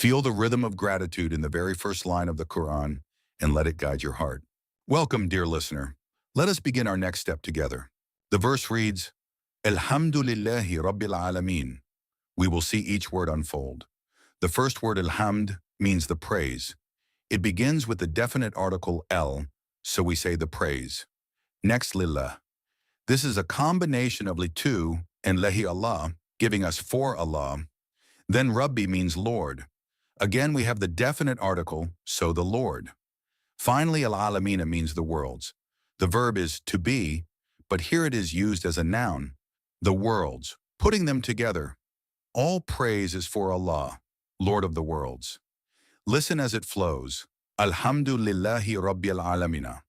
Feel the rhythm of gratitude in the very first line of the Quran and let it guide your heart. Welcome, dear listener. Let us begin our next step together. The verse reads, Alhamdulillahi Rabbil Alameen. We will see each word unfold. The first word alhamd means the praise. It begins with the definite article el, so we say the praise. Next, lillah. This is a combination of litu and lehi Allah, giving us for Allah. Then Rabbi means Lord. Again, we have the definite article, so the Lord. Finally, al-alamina means the worlds. The verb is to be, but here it is used as a noun. The worlds, putting them together. All praise is for Allah, Lord of the worlds. Listen as it flows. Alhamdulillahi Rabbil Alamina.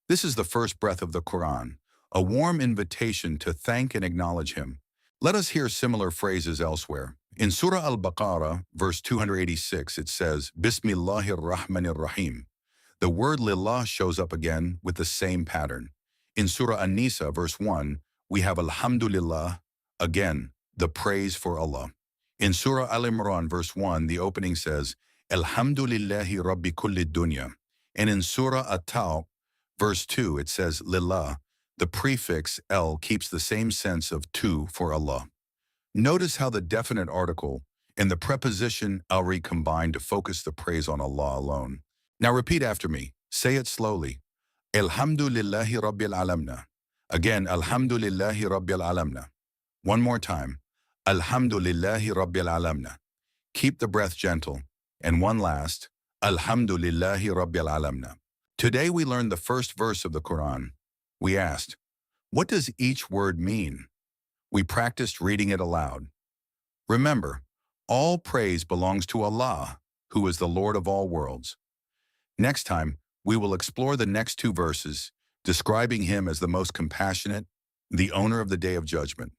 This is the first breath of the Quran, a warm invitation to thank and acknowledge Him. Let us hear similar phrases elsewhere. In Surah Al-Baqarah, verse 286, it says, Bismillahir Rahmanir Raḥīm. The word lillah shows up again with the same pattern. In Surah An-Nisa, verse 1, we have Alhamdulillah, again, the praise for Allah. In Surah Al-Imran, verse 1, the opening says, Alhamdulillahi Rabbi kulli dunya. And in Surah At-Tawq, verse 2, it says lillah. The prefix el keeps the same sense of to for Allah. Notice how the definite article and the preposition al combine to focus the praise on Allah alone. Now repeat after me. Say it slowly. Alhamdulillahi Rabbil Alamna. Again, Alhamdulillahi Rabbil Alamna. One more time. Alhamdulillahi Rabbil Alamna. Keep the breath gentle. And one last. Alhamdulillahi Rabbil Alamna. Today we learned the first verse of the Quran. We asked, what does each word mean? We practiced reading it aloud. Remember, all praise belongs to Allah, who is the Lord of all worlds. Next time, we will explore the next two verses, describing Him as the most compassionate, the owner of the Day of Judgment.